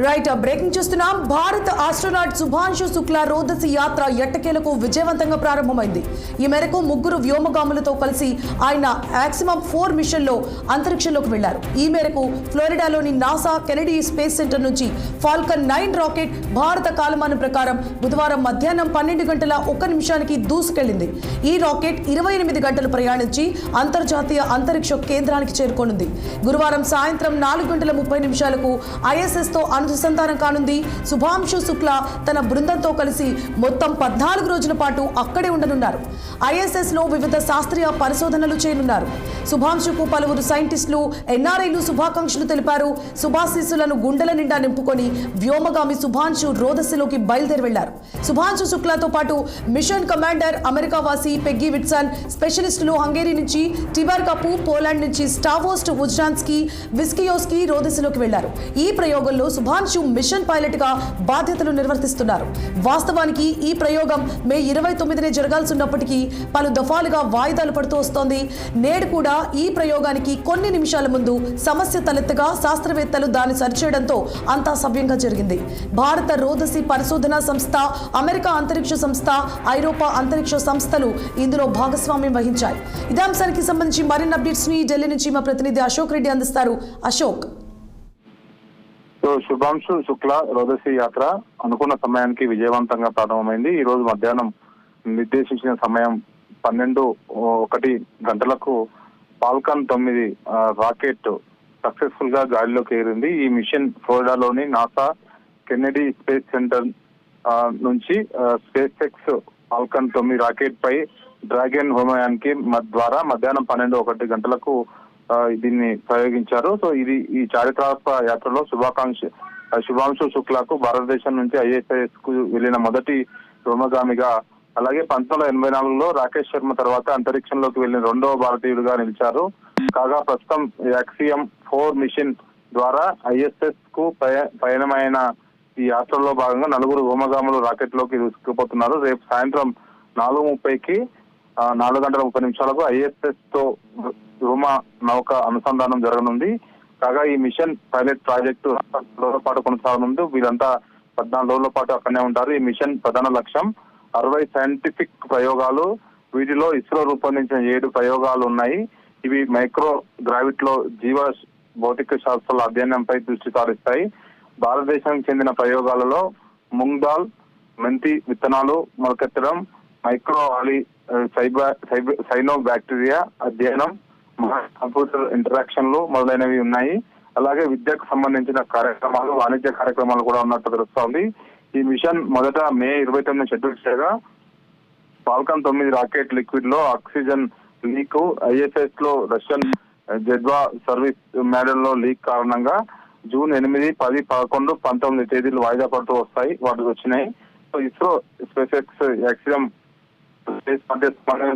Right breaking చూస్తున్నాం. భారత astronaut Shubhanshu Shukla రోదసి యాత్ర ఎట్టకేలకు విజయవంతంగా ప్రారంభమైంది. ఈ మేరకు ముగ్గురు వ్యోమగాములతో కలిసి ఆయన యాక్సిమం 4 మిషన్లో అంతరిక్షంలోకి వెళ్లారు. ఈ మేరకు ఫ్లోరిడాలోని నాసా కెనడీ స్పేస్ సెంటర్ నుంచి ఫాల్కన్ 9 రాకెట్ భారత కాలమానం ప్రకారం బుధవారం మధ్యాహ్నం 12:01 దూసుకెళ్లింది. ఈ రాకెట్ 28 గంటలు ప్రయాణించి అంతర్జాతీయ అంతరిక్ష కేంద్రానికి చేరుకోనుంది. గురువారం సాయంత్రం 4:30 ISS తో అనుసంధానం కానుంది. శుభాంశు శుక్లా తన బృందంతో కలిసి మొత్తం 14 రోజుల పాటు అక్కడే ఉండనున్నారు. ISS లో వివిధ శాస్త్రీయ పరిశోధనలు చేయనున్నారు. శుభాంశుకు పలువురు సైంటిస్టులు, NRIలు శుభాకాంక్షలు తెలిపారు. శుభాశీస్సులను గుండెల నిండా నింపుకొని వ్యోమగామి శుభాంశు రోదసిలోకి బయలుదేరి వెళ్లారు. శుభాంశు శుక్లాతో పాటు మిషన్ కమాండర్ అమెరికా వాసి పెగ్గీ విట్సన్, స్పెషలిస్టులు హంగేరీ నుంచి టిబర్ కపూ, పోలాండ్ నుంచి స్టావోస్ట్ వుజ్నాన్స్కీ, విస్కియోస్కీ రోదసిలోకి వెళ్లారు. ఈ ప్రయోగంలో శుభాంశు మిషన్ పైలట్ గా బాధ్యతలు నిర్వర్తిస్తున్నారు. వాస్తవానికి ఈ ప్రయోగం మే 29నే జరగాల్సి ఉన్నప్పటికీ పలు దఫాలుగా వాయిదాలు పడుతూ వస్తోంది. నేడు కూడా ఈ ప్రయోగానికి కొన్ని నిమిషాల ముందు సమస్య తలెత్తగా శాస్త్రవేత్తలు దాన్ని సరిచేయడంతో అంతా సవ్యంగా జరిగింది. భారత రోదసి పరిశోధనా సంస్థ, అమెరికా అంతరిక్ష సంస్థ, ఐరోపా అంతరిక్ష సంస్థలు ఇందులో భాగస్వామ్యం వహించాయి. ఇదే అంశానికి సంబంధించి మరిన్ని అప్డేట్స్ ని ఢిల్లీ నుంచి మా ప్రతినిధి అశోక్ రెడ్డి అందిస్తారు. అశోక్. శుభాంశు శుక్లా రోదసి యాత్ర అనుకున్న సమయానికి విజయవంతంగా ప్రారంభమైంది. ఈ రోజు మధ్యాహ్నం నిర్దేశించిన సమయం 12:01 ఫాల్కన్ 9 రాకెట్ సక్సెస్ఫుల్ గా గాలిలోకి ఎగిరింది. ఈ మిషన్ ఫ్లోరిడాలోని నాసా కెనడీ స్పేస్ సెంటర్ నుంచి స్పేస్ ఎక్స్ ఫాల్కన్ 9 రాకెట్ పై డ్రాగన్ వ్యోమయానికి ద్వారా మధ్యాహ్నం 12:01 దీన్ని ప్రయోగించారు. సో ఇది ఈ చారిత్రక యాత్రలో శుభాంశు శుక్లాకు భారతదేశం నుంచి ISS కు వెళ్లిన మొదటి వ్యోమగామిగా, అలాగే 1984లో రాకేష్ శర్మ తర్వాత అంతరిక్షంలోకి వెళ్లిన 2వ భారతీయుడిగా నిలిచారు. కాగా ప్రస్తుతం యాక్సియం 4 మిషన్ ద్వారా ISS కు పయనమైన ఈ యాత్రలో భాగంగా 4 వ్యోమగాములు రాకెట్ లోకి దూసుకుపోతున్నారు. రేపు సాయంత్రం 4:30కి 4:30 ISS తో వ్యోమ నౌక అనుసంధానం జరగనుంది. కాగా ఈ మిషన్ పైలట్ ప్రాజెక్టు రోజుల పాటు కొనసాగనుంది. వీళ్ళంతా 14 రోజుల పాటు అక్కడనే ఉంటారు. ఈ మిషన్ ప్రధాన లక్ష్యం 60 సైంటిఫిక్ ప్రయోగాలు. వీటిలో ఇస్రో రూపొందించిన 7 ప్రయోగాలు ఉన్నాయి. ఇవి మైక్రో గ్రావిటీలో జీవ భౌతిక శాస్త్రాల అధ్యయనంపై దృష్టి సారిస్తాయి. భారతదేశానికి చెందిన ప్రయోగాలలో ముంగ్ దాల్, మెంతి విత్తనాలు మొలకెత్తడం, మైక్రో ఆలి సైనో బ్యాక్టీరియా అధ్యయనం, కంప్యూటర్ ఇంటరాక్షన్లు మొదలైనవి ఉన్నాయి. అలాగే విద్యకు సంబంధించిన కార్యక్రమాలు, వాణిజ్య కార్యక్రమాలు కూడా ఉన్నట్టు తెలుస్తోంది. ఈ మిషన్ మొదట మే 29 షెడ్యూల్ చేయగా ఫాల్కన్ 9 రాకెట్ లిక్విడ్ లో ఆక్సిజన్ లీక్, ISS లో రష్యన్ జెడ్వా సర్వీస్ మ్యాడల్ లో లీక్ కారణంగా జూన్ 8, 10, 11, 19 తేదీలు వాయిదా పడుతూ వాటికి వచ్చినాయి. So ISRO space X axiom space మధ్య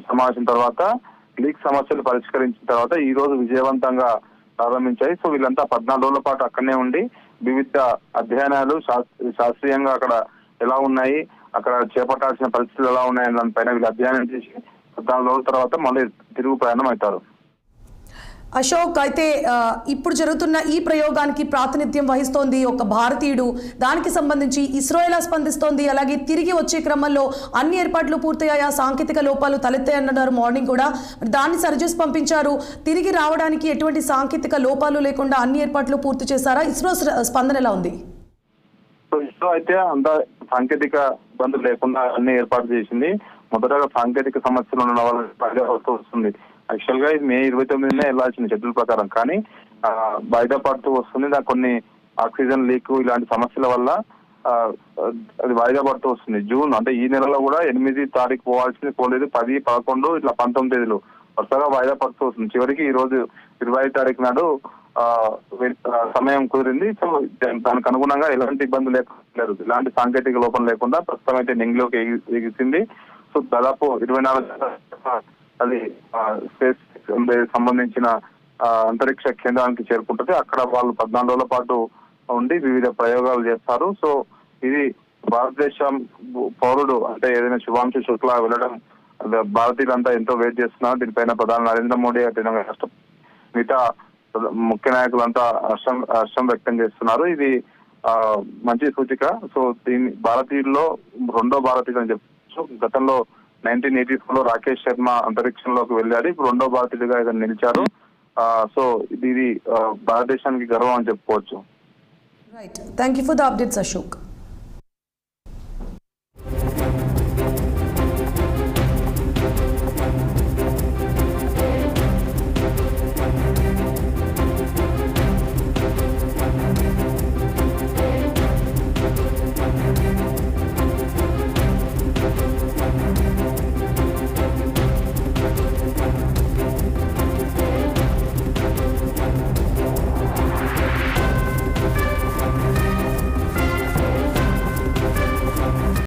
సమావేశం తర్వాత లీక్ సమస్యలు పరిష్కరించిన తర్వాత ఈ రోజు విజయవంతంగా ప్రారంభించాయి. సో వీళ్ళంతా 14 రోజుల పాటు అక్కడనే ఉండి వివిధ అధ్యయనాలు, శాస్త్రీయంగా అక్కడ ఎలా ఉన్నాయి, అక్కడ చేపట్టాల్సిన పరిస్థితులు ఎలా ఉన్నాయని దానిపైన వీళ్ళు అధ్యయనం చేసి 14 రోజుల తర్వాత మళ్ళీ తిరుగు ప్రయాణం అవుతారు. అశోక్, అయితే ఇప్పుడు జరుగుతున్న ఈ ప్రయోగానికి ప్రాతినిధ్యం వహిస్తోంది ఒక భారతీయుడు. దానికి సంబంధించి ఇస్రో ఎలా స్పందిస్తోంది, అలాగే తిరిగి వచ్చే క్రమంలో అన్ని ఏర్పాట్లు పూర్తయ్యాయా? సాంకేతిక లోపాలు తలెత్తాయన్నారు మార్నింగ్ కూడా, దాన్ని సరిచేసి పంపించారు. తిరిగి రావడానికి ఎటువంటి సాంకేతిక లోపాలు లేకుండా అన్ని ఏర్పాట్లు పూర్తి చేశారా? ఇస్రో స్పందన ఎలా ఉంది? ఇస్రో అయితే అంత సాంకేతిక ఇబ్బందులు లేకుండా అన్ని ఏర్పాటు చేసింది. మొదటగా సాంకేతిక సమస్యలు ఉన్న వాళ్ళకి వస్తుంది. యాక్చువల్ గా ఇది మే 29నే వెళ్లాల్సిన షెడ్యూల్ ప్రకారం, కానీ వాయిదా పడుతూ వస్తుంది. దానికి కొన్ని ఆక్సిజన్ లీక్ ఇలాంటి సమస్యల వల్ల అది వాయిదా పడుతూ వస్తుంది. జూన్ అంటే ఈ నెలలో కూడా 8 తారీఖు పోవాల్సింది పోలేదు. 10, 11 ఇట్లా 19 తేదీలు వరుసగా వాయిదా పడుతూ వస్తుంది. చివరికి ఈ రోజు 25 తారీఖు నాడు సమయం కుదిరింది. సో దానికి అనుగుణంగా ఎలాంటి ఇబ్బంది లేదు, ఇలాంటి సాంకేతిక లోపం లేకుండా ప్రస్తుతం అయితే నింగిలోకి ఎగిసింది. సో దాదాపు 24 అది స్పేస్ సంబంధించిన అంతరిక్ష కేంద్రానికి చేరుకుంటుంది. అక్కడ వాళ్ళు 14 రోజుల పాటు ఉండి వివిధ ప్రయోగాలు చేస్తారు. సో ఇది భారతదేశం పౌరుడు అంటే ఏదైనా శుభాంశు శుక్లా వెళ్ళడం భారతీయులంతా ఎంతో వెయిట్ చేస్తున్నారు. దీనిపైన ప్రధాని నరేంద్ర మోడీ మిగతా ముఖ్య నాయకులంతా హర్షం వ్యక్తం చేస్తున్నారు. ఇది మంచి సూచిక. సో దీని భారతీయుల్లో రెండో భారతీయుడు అని చెప్పచ్చు. గతంలో 1984 లో రాకేష్ శర్మ అంతరిక్షంలోకి వెళ్ళారు. ఇప్పుడు రెండో భారతీయుడిగా ఇతను నిలిచారు. సో ఇది భారతదేశానికి గర్వం అని చెప్పుకోవచ్చు. Right, thank you for the updates Ashok.